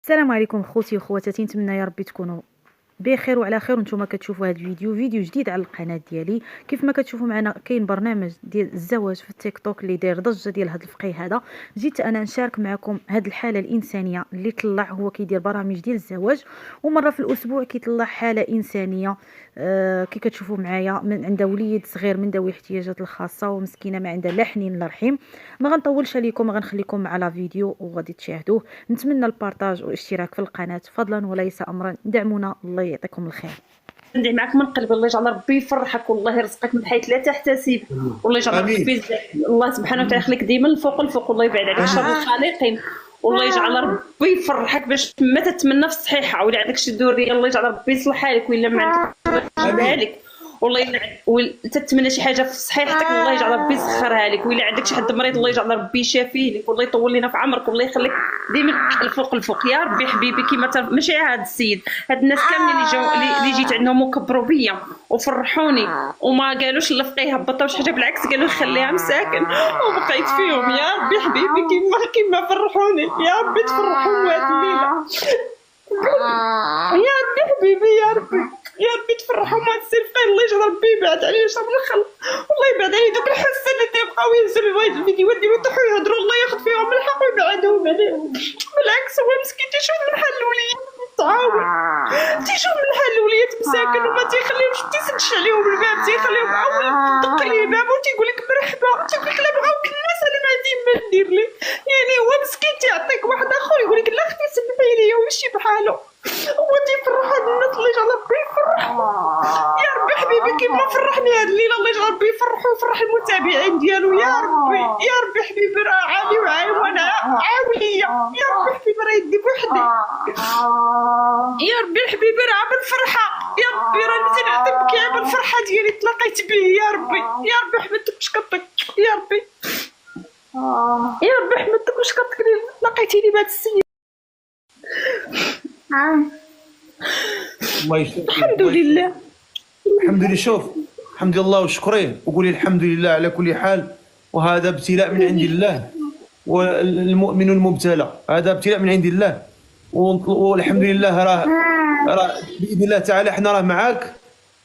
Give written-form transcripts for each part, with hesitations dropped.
السلام عليكم خوتي وخواتاتي، نتمنى يا ربي تكونوا بخير وعلى خير. وانتم كتشوفوا هذا فيديو جديد على القناه ديالي. كيف ما كتشوفوا معنا كاين برنامج ديال الزواج في التيك توك اللي داير ضجه ديال هذا الفقيه هذا. جيت انا نشارك معكم هذه الحاله الانسانيه اللي طلع هو كيدير برامج ديال الزواج، ومره في الاسبوع كيطلع حاله انسانيه. كي كتشوفوا معايا من عندها وليد صغير من ذوي الاحتياجات الخاصه ومسكينه ما عندها لا حنين لا رحيم. ما غنطولش عليكم، غنخليكم مع لا فيديو وغادي تشاهدوه. نتمنى البارطاج والاشتراك في القناه فضلا وليس امرا. دعمونا، الله يعطيكم الخير. ندعي معك من قلب. الله يجعل ربي يفرحك والله يرزقك من حيث لا تحتسب. والله يجعل ربي الله سبحانه وتعالى يخليك ديما الفوق والله يبعد عليك شر الخالقين. والله يجعل ربي يفرحك باش ما تتمنى في الصحيحه ولا عندك شي ذريه. الله يجعل ربي يصلحها لك، ولا ما عندك يجعلها لك. والله تتمنى شي حاجه في صحيحتك الله يجعل ربي يسخرها لك، ولا عندك شي حد مريض الله يجعل ربي يشافيه لك، والله يطول لنا في عمرك والله يخليك ديما الفوق يا ربي. حبيبي كيما ماشي هذا السيد، هاد الناس كاملين اللي جيت عندهم وكبروا بيا وفرحوني وما قالوش الفقيه هبطوا شي حاجه، بالعكس قالوا خليها مساكن وبقيت فيهم. يا ربي حبيبي كيما فرحوني، يا ربي تفرحوا هاد الليله. يا ربي حبيبي يا ربي تفرحوا ما تسيبقين. الله يجعل ربي يبعد عليه شر الخلق، والله يبعد عليه دوك الحسن اللي يبقاو ينزلوا الفيديوهات ديالو يطيحوا يهضروا. الله ياخذ فيهم الحق ويبعدهم عليهم. بالعكس هو مسكين تيشوف من حال الوليد تعاون، تيشوف من حال الوليد مساكن وما تيخليهمش، تيسدش عليهم الباب، تيخليهم اول دق ليه الباب وتيقول لك مرحبا، تيقول لك لا بغاوك الناس انا ما عندي ما ندير ليه. يعني هو مسكين تيعطيك واحد اخر يقول لك لا اختي سلمي عليا ومشي بحاله. هو تيفرح هاد الناس الله يجعل ربي يفرح. يا ربي حبيبي كيما فرحني هاد الليله الله يجعل ربي يفرحو ويفرح المتابعين ديالو. يا ربي حبيبي راه عالي وعاي وانا عاوليه. يا ربي حبيبي راه يدي بوحدي. يا ربي حبيبي راه بالفرحه. يا ربي راه نزيد نعطيك يا بالفرحه ديالي تلاقيت به. يا ربي حمدتك وشكرتك. يا ربي حمدتك وشكرتك اللي لقيتيني بهاد السيد. الله يشفيك. الحمد لله الحمد لله. شوف الحمد لله وشكريه وقولي الحمد لله على كل حال، وهذا ابتلاء من عند الله، والمؤمن المبتلى هذا ابتلاء من عند الله، والحمد لله راه باذن الله تعالى احنا راه معاك،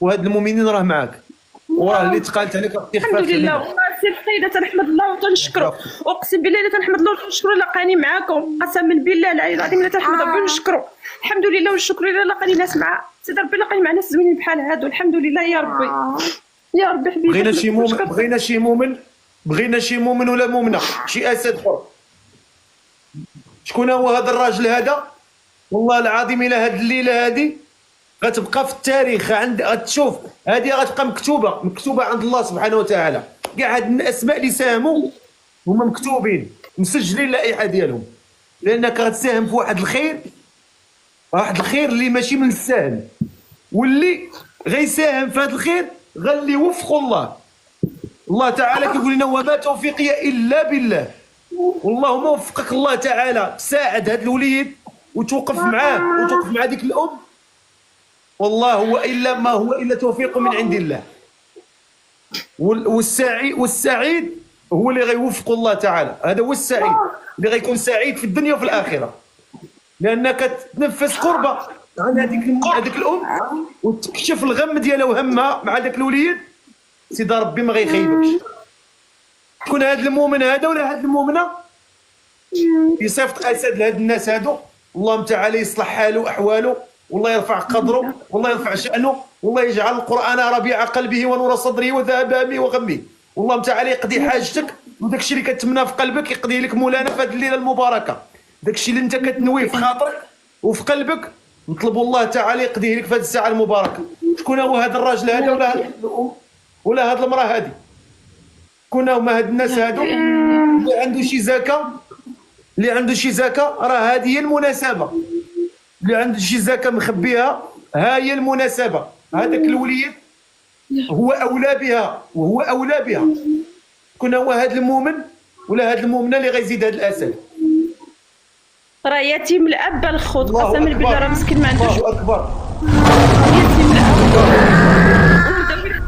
وهاد المؤمنين راه معاك، وراه اللي تقالت عليك الحمد لله. والله سي الخير تنحمد الله وتنشكره، اقسم بالله لا تنحمد الله وتنشكره. لقاني معاكم قسما بالله العلي العظيم لا تنحمد ربي ونشكره. الحمد لله والشكر لله لقاني ناس مع سيدي ربي، لقاني مع ناس زوينين بحال هادو. الحمد لله يا ربي. يا ربي حبيبي بغينا شي مؤمن ولا مؤمنه، شي اسد حر. شكون هو هذا الراجل هذا؟ والله العظيم الى هذه الليله هذه غتبقى في التاريخ، غتشوف هذه غتبقى مكتوبه عند الله سبحانه وتعالى. كاع هاد الاسماء اللي ساهموا هما مكتوبين مسجلين اللائحه ديالهم، لانك غتساهم في واحد الخير اللي ماشي من السهل، واللي غيساهم في هذا الخير غاللي يوفقوا الله تعالى كيقول لنا وما توفيقي الا بالله. والله موفقك الله تعالى، ساعد هذا الوليد وتوقف معاه وتوقف مع ديك الام. والله هو ما هو الا توفيق من عند الله، والسعيد هو اللي غيوفق الله تعالى. هذا هو السعيد اللي غيكون سعيد في الدنيا وفي الاخره، لانك تنفس قربه عن هذيك الام وتكشف الغم ديالها وهمها مع ذاك الوليد. سيدي ربي ما غيخيبكش. شكون هذا المؤمن هذا ولا هذه المؤمنه يصيفط اسد لهاد الناس هادو، اللهم تعالى يصلح حاله واحواله، والله يرفع قدره، والله يرفع شأنه، والله يجعل القرآن ربيع قلبه ونور صدره وذهاب همه وغمه، والله تعالى يقضي حاجتك، وداك الشيء اللي كتمناه في قلبك يقضيه لك مولانا في هذه الليله المباركه. داك الشيء اللي انت كتنويه في خاطرك وفي قلبك نطلبوا الله تعالى يقضيه لك في هذه الساعه المباركه. شكون هو هذا الراجل هذا ولا هذه المراه هذه؟ شكون هما هاد الناس هادو؟ اللي عنده شي زكاه راه هذه هي المناسبه. اللي عنده شي زكاه مخبيها ها هي المناسبه. هذاك الوليد هو اولى بها شكون هو هذا المؤمن ولا هذه المؤمنه اللي غيزيد هذا الاسد؟ راه يتيم الاب الخوت قسما بالله راه مسكين ما عندوش. الله اكبر. يتيم الاب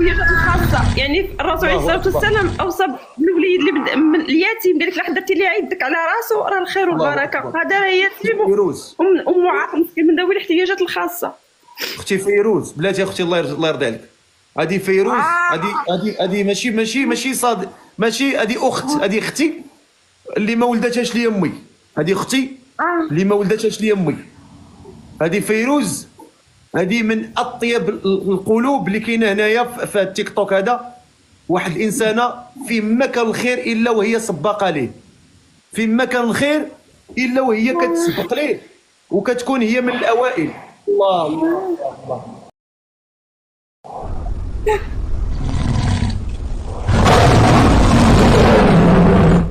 الاحتياجات الخاصه. يعني الرسول عليه الصلاه والسلام اوصى بالوليد اللي من اليتيم، قال لك لا درتي لي يدك على راسه راه الخير والبركه. هذا راه يتيم فيروز ومعاق مسكين من ذوي الاحتياجات الخاصه. اختي فيروز بلاتي، اختي الله يرضي عليك، هذه فيروز، هذه ماشي صاد، ماشي هذه اخت، هذه اختي اللي ما ولدتهاش لي امي، هذه اختي اللي ما ولدتهاش لي امي. هذه فيروز، هذه من اطيب القلوب اللي كاينه هنايا في التيك توك. هذا واحد الانسانه في مكان الخير الا وهي سباقه ليه، في مكان الخير الا وهي كتسبق ليه وكتكون هي من الاوائل. الله الله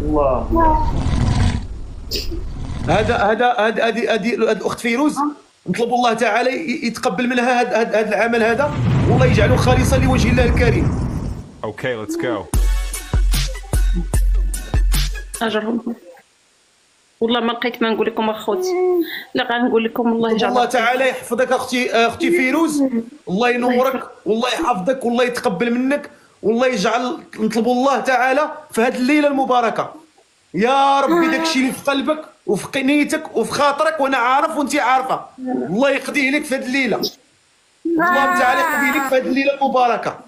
الله الله. هذه الاخت فيروز نطلب الله تعالى يتقبل منها هذا العمل هذا، والله يجعله خالصا لوجه الله الكريم. Okay, let's go. اجرهم والله ما لقيت ما نقول لكم اخوتي، لا غنقول لكم الله يجعل الله تعالى يحفظك اختي فيروز، الله ينورك والله يحفظك والله يتقبل منك، والله يجعل نطلبوا الله تعالى في هذه الليله المباركه يا ربي داك الشيء اللي في قلبك وفي نيتك وفي خاطرك، وانا عارف وانت عارفه، الله يقضيه لك في هذه الليله، الله تعالى يقضيه لك في هذه الليله المباركه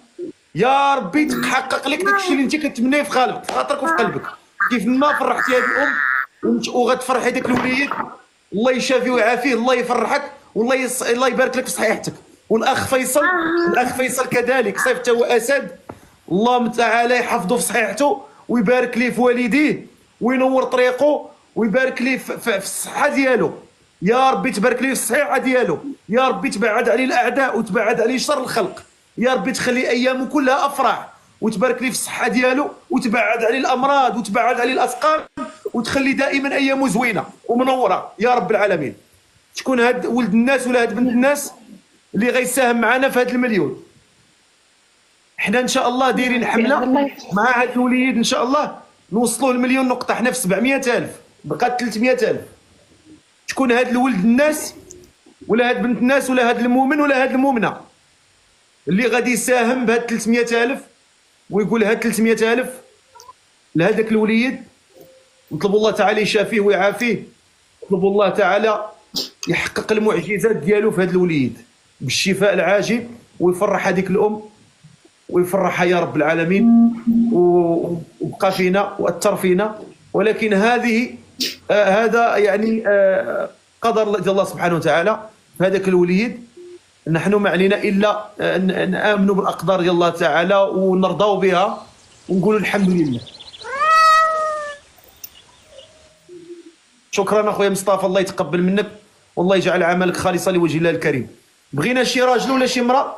يا ربي، تحقق لك داك الشيء اللي انت كتمنيه في قلبك، في خاطرك وفي قلبك، كيف ما فرحتي هذه الام وغتفرحي داك الوليد، الله يشافيه ويعافيه، الله يفرحك والله الله يبارك لك في صحيحتك. والاخ فيصل، الاخ فيصل كذلك صيفط هو اسد، الله تعالى يحفظه في صحيحته ويبارك ليه في والديه وينور طريقه ويبارك ليه في الصحه ديالو، يا ربي تبارك ليه في الصحيحه ديالو، يا ربي تبعد عليه الاعداء وتبعد عليه شر الخلق، يا ربي تخلي ايامه كلها افراح وتبارك ليه في الصحه ديالو وتبعد عليه الامراض وتبعد عليه الاسقام وتخلي دائما ايامه زوينه ومنوره يا رب العالمين. شكون هاد ولد الناس ولا هاد بنت الناس اللي غيساهم معنا في هاد المليون؟ حنا ان شاء الله دايرين حمله مع هاد الوليد ان شاء الله نوصلوا المليون نقطه، حنا في 700,000 بقات 300,000. شكون هاد الولد الناس ولا هاد بنت الناس ولا هاد المؤمن ولا هاد المؤمنه اللي غادي يساهم بهاد 300,000 ويقول هاد 300,000 لهذاك الوليد؟ نطلب الله تعالى يشافيه ويعافيه، نطلب الله تعالى يحقق المعجزات ديالو في هذا الوليد بالشفاء العاجل ويفرح هذيك الام ويفرحها يا رب العالمين وبقى فينا واثر فينا. ولكن هذا يعني قدر الله سبحانه وتعالى في هذاك الوليد. نحن ما علينا الا ان نامنوا بالاقدار ديال الله تعالى ونرضوا بها ونقولوا الحمد لله. شكرا اخويا مصطفى، الله يتقبل منك والله يجعل عملك خالصا لوجه الله الكريم. بغينا شي راجل ولا شي امراه،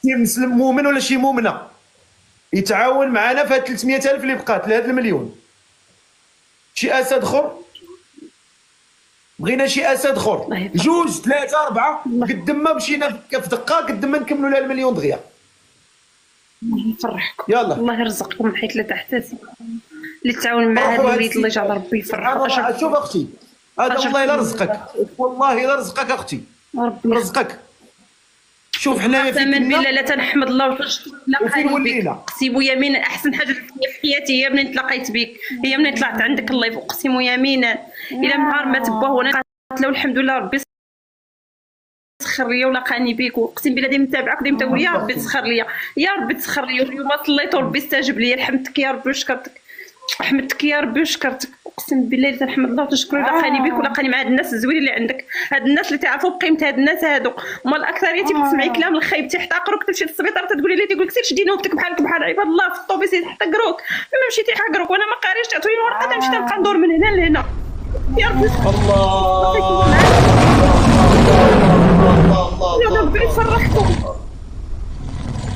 شي مسلم مؤمن ولا شي مؤمنه يتعاون معنا في هاد 300,000 اللي بقات لهذا المليون. شي اسد اخر، بغينا شي اسد اخر، جوج ثلاثه اربعه، قد ما مشينا في دقه قد ما نكملوا لها المليون دغيا. الله يفرحكم، يلا الله يرزقكم من حيث لا تحتسب، اللي تعاون مع هذا الوليد الله يجعل ربي يفرحك. شوف اختي، هذا والله الا رزقك، والله الا رزقك اختي، ربي رزقك. شوف حنايا في من بالله لا تنحمد الله وتشكر وفين ولينا؟ اقسم يمينا احسن حاجه في حياتي هي منين تلاقيت بك، هي منين طلعت عندك الله اقسم يمينا الى نهار ما تباه وانا قاتله والحمد لله ربي تسخر ليا ولقاني بك، واقسم بالله ديما متابعك وديما تقول يا ربي تسخر ليا يا ربي تسخر ليا. اليوم صليت وربي استجب لي، حمدتك يا ربي وشكرتك، حمدتك يا ربي وشكرتك، اقسم بالله اللي تنحمد الله وتشكر لقاني بك ولقاني مع هاد الناس الزوينين اللي عندك، هاد الناس اللي تعرفوا بقيمه هاد الناس هادو. وما الاكثريه تسمعي كلام الخايب تيحتقروك، تمشي للسبيطار تقولي لي تيقول لك سير شدي نوبتك بحالك بحال عباد الله في الطوبيس يحتقروك، ما مشيتي يحقروك وانا ما قاريش تعطوني ورقه تمشي تبقى ندور من هنا لهنا. يا ربي الله يا ربي يفرحكم،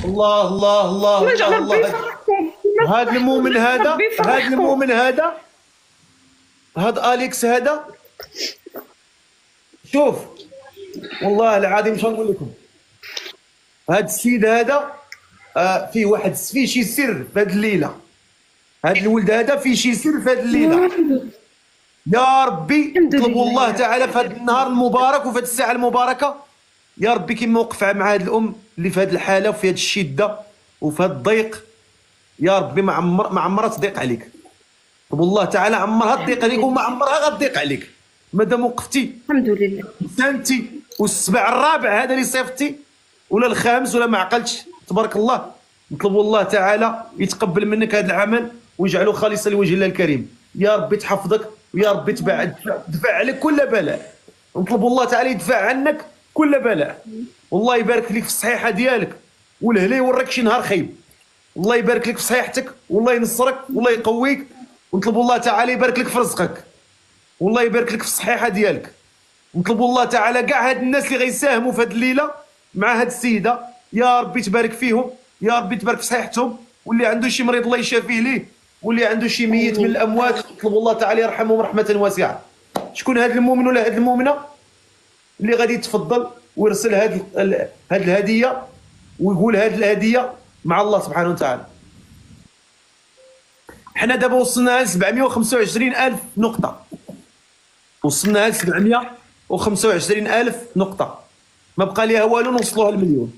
الله الله الله يا ربي الله. يفرحكم. هذا المؤمن هذا، هذا المؤمن هذا، هذا اليكس هذا، شوف والله العظيم شنو نقول لكم، هذا السيد هذا فيه واحد فيه شي سر في هذه الليله، هذا الولد هذا فيه شي سر في هذه الليله. يا ربي نطلبوا الله تعالى في هذا النهار المبارك وفي هذه الساعه المباركه، يا ربي كيما وقف مع هذه الام اللي في هذه الحاله وفي هذه الشده، وفي هذا الضيق يا ربي ما عمرها تضيق عليك. والله تعالى عمرها تضيق عليك وما عمرها غتضيق عليك مادام وقفتي الحمد لله. سانتي والسبع الرابع هذا اللي صيفطتي ولا الخامس ولا ما عقلتش. تبارك الله. نطلب الله تعالى يتقبل منك هذا العمل ويجعله خالصا لوجه الله الكريم. يا ربي تحفظك ويا ربي دفع عليك كل بلاء. نطلب الله تعالى يدفع عنك كل بلاء. والله يبارك لك في الصحيحه ديالك والهلا يوريك شي نهار خايب. الله يبارك لك في صحيحتك والله ينصرك والله يقويك. ونطلب الله تعالى يبارك لك في رزقك والله يبارك لك في الصحيحه ديالك. نطلب الله تعالى كاع هاد الناس اللي غيساهموا في هاد الليله مع هاد السيده يا ربي تبارك فيهم يا ربي تبارك في صحيحتهم. واللي عنده شي مريض الله يشافيه ليه واللي عنده شي ميت من الاموات نطلب الله تعالى يرحمهم رحمه واسعه. شكون هاد المؤمن ولا هاد المؤمنه اللي غادي يتفضل ويرسل هاد الهديه ويقول هاد الهديه مع الله سبحانه وتعالى؟ حنا دابا وصلنا ل 725,000 نقطه. وصلنا ل 725,000 نقطه. ما بقى ليها والو نوصلوها المليون.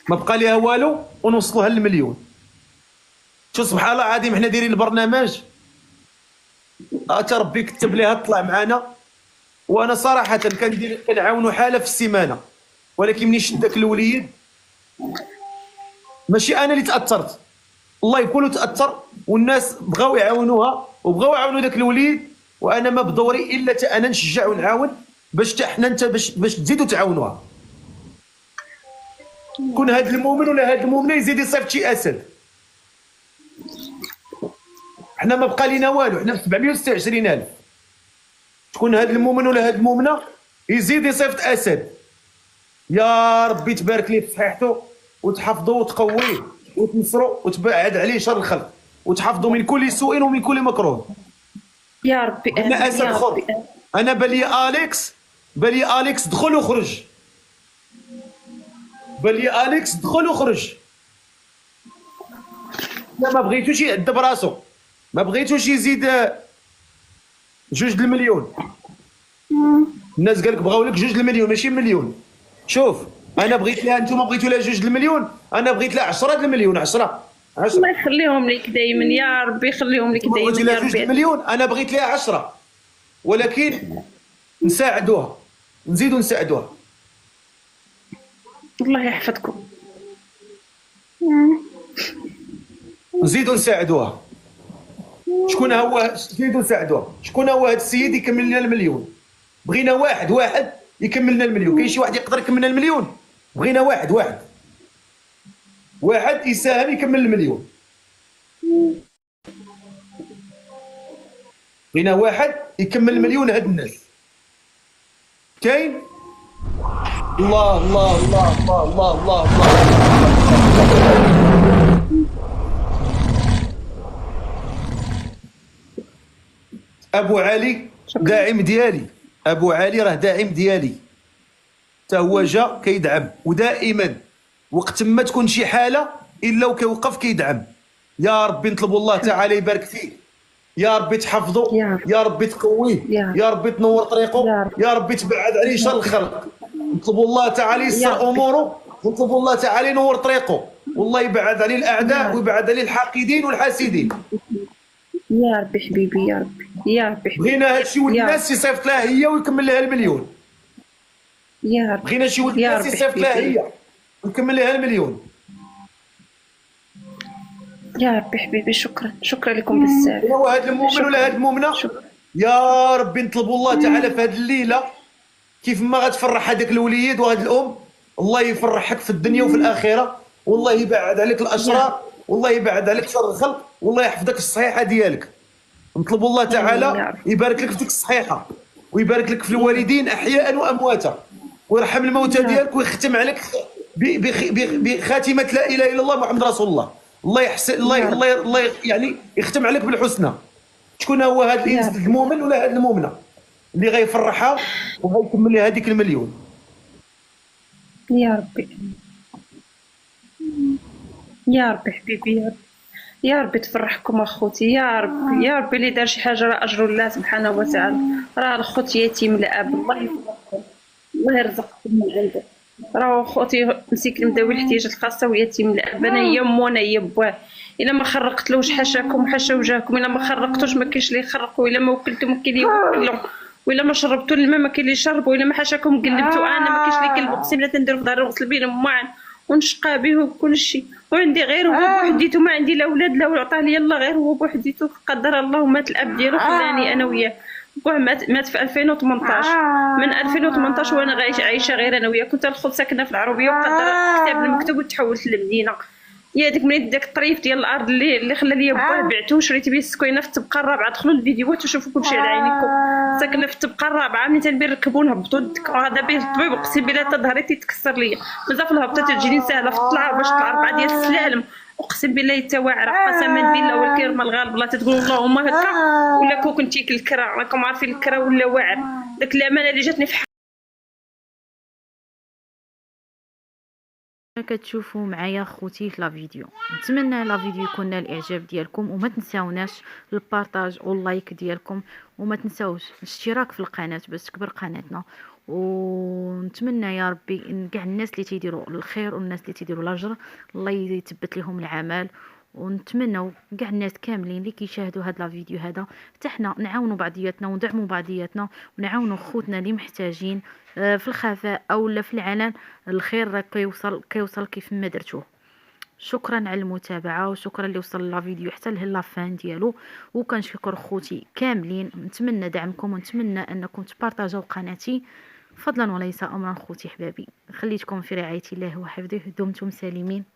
ما بقى ليها والو ونوصلوها للمليون. شو سبحان الله العظيم حنا دايرين البرنامج ربي كتب ليها تطلع معنا. وانا صراحه كنعاونوا حاله في السيمانه ولكن ملي شد داك الوليد ماشي انا اللي تاثرت الله كله تاثر والناس بغاو يعاونوها وبغاو يعاونوا داك الوليد. وانا ما بدوري الا انا نشجع ونعاون باش حتى حنا باش تزيدوا تعاونوها. كون هذا المؤمن ولا هذه المؤمنه يزيد يصيفط شي اسد. حنا ما بقى لينا والو حنا في 726,000. شكون هذا المؤمن ولا هذه المؤمنه يزيد يصيفط اسد. يا ربي تبارك ليه في صحيحته وتحفظه وتقويه وتنصره وتبعد عليه شر الخلق وتحفظه من كل سوء ومن كل مكروه يا ربي انا اسد خض. انا بالي اليكس دخل وخرج. بالي اليكس دخل وخرج. لا ما بغيتوش يعذب راسو ما بغيتوش يزيد 2 المليون. الناس قالك بغاو لك 2 المليون ماشي مليون. شوف انا بغيت لها انتم بغيتوا لها 2 المليون انا بغيت لها 10 المليون 10 الله يخليهم لك دائما يا ربي يخليهم لك دائما بغيت لها 2 المليون انا بغيت لها 10 ولكن نساعدوها نزيدوا نساعدوها. الله يحفظكم. نزيدوا نساعدوها. شكون هو نزيدوا نساعدوها. شكون هو هذا السيد يكمل لنا المليون؟ بغينا واحد يكمل لنا المليون. كاين شي واحد يقدر يكمل لنا المليون؟ بغينا واحد يساهم يكمل المليون. بغينا واحد يكمل المليون. هاد الناس كاين. الله الله الله الله الله الله, الله. ابو علي داعم ديالي. ابو علي راه داعم ديالي حتى هو جا كيدعم ودائما وقت ما تكون شي حاله الا وكيوقف كيدعم. يا ربي نطلبوا الله تعالى يبارك فيه. يا ربي تحفظه يا ربي تقويه يا ربي تنور طريقه يا ربي تبعد عليه شر الخلق. نطلبوا الله تعالى يسر اموره ونطلبوا الله تعالى ينور طريقه والله يبعد عليه الاعداء ويبعد عليه الحاقدين والحاسدين. يا ربي حبيبي يا ربي يا ربي حبيبي. بغينا هادشي ولد الناس يصيفط لها هي ويكمل لها المليون. يا ربي بغينا شي ولد الناس يصيفط لها هي ويكمل لها المليون. يا ربي حبيبي شكرا لكم بزاف. هو هذا المؤمن ولا هذه المؤمنه يا ربي نطلبوا الله تعالى في هذه الليله كيف ما غتفرح هذاك الوليد وهذه الام الله يفرحك في الدنيا وفي الاخره والله يبعد عليك الاشرار والله يبعد عليك شر الخلق والله يحفظك الصحيحه ديالك. نطلبوا الله تعالى يبارك لك في ديك الصحيحه ويبارك لك في الوالدين احياء وامواتا ويرحم الموتى ديالك ويختم عليك بخاتمه لا اله الا الله محمد رسول الله. الله يحسن الله يعني يختم عليك بالحسنى. شكون هو هذا الانسان المؤمن ولا هذه المؤمنه اللي غيفرحها وغيكمل لها هذيك المليون؟ يا ربي يا ربي حبيبي يا ربي يا ربي تفرحكم اخوتي يا ربي يا ربي اللي دار شي حاجه راه اجر الله سبحانه وتعالى. راه الخوت يتيم الاب الله يفرحكم الله يرزقكم من عنده راه خوتي مسكين مداوي الاحتياجات الخاصه ويتيم الاب، انا هي امو انا هي باه. الا ما خرقتلوش حاشاكم حاشا وجهكم، الا ما خرقتوش ما كاينش اللي يخرقوا، الا ما وكلتو ما كاين اللي يوكلو، وإلا ما شربتو الماء ما كاين اللي يشربو، وإلا ما حاشاكم قلبتو انا ما كاينش اللي يقلبو. قسم بالله تنديرو في داري نغسل بيه الماعن ونشقى به وكلشي، وعندي غير هو بوحديتو، ما عندي لا ولاد لا عطاه لي الله، غير هو بوحديتو. قدر الله مات الاب ديالو خلاني انا وياه. بوه مات في 2018. من 2018 وانا عايشه غير انا وياه. كنت الخل ساكنه في العربيه وقدر كتاب المكتب وتحولت للمدينه. يا ديك منين داك الطريف ديال الارض اللي خلى ليا باه بعتو وشريت بيه السكوينه في الطبقه الرابعه. دخلوا الفيديوهات وشوفوا كلشي على عينيكم. ساكنه في الطبقه الرابعه، ملي تنبي نركبوا نهبطوا الدكه هذا به الطبيب، اقسم بالله حتى ظهري تيتكسر ليا. بزاف الهبطه تجيني ساهله في الطلعه باش نطلع 4 ديال السلالم، اقسم بالله حتى واعره. قسما بالله والكرمه الغالب الله تتقول اللهم هكا ولا كون كنتي الكرا. راكم عارفين الكرا ولا واعر. داك الامانه اللي جاتني في كتشوفوا معايا خوتي في لا فيديو. نتمنى لا فيديو يكون نال الاعجاب ديالكم، وما تنساوناش البارطاج واللايك ديالكم، وما تنساوش الاشتراك في القناه باش تكبر قناتنا. ونتمنى يا ربي ان كاع الناس اللي تيديروا الخير والناس اللي تيديروا الاجر الله يثبت لهم العمل. ونتمنوا كاع الناس كاملين اللي كيشاهدوا هاد لا فيديو هذا حتى حنا نعاونوا بعضياتنا وندعموا بعضياتنا ونعاونوا خوتنا اللي محتاجين في الخفاء او لا في العلن. الخير راه كيوصل كيف ما درتوه. شكرا على المتابعه، وشكرا اللي وصل لا فيديو حتى لافان ديالو. وكنشكر خوتي كاملين، نتمنى دعمكم ونتمنى انكم تبارطاجوا قناتي فضلا وليس امرا. خوتي حبابي، خليتكم في رعايه الله وحفظه، دمتم سالمين.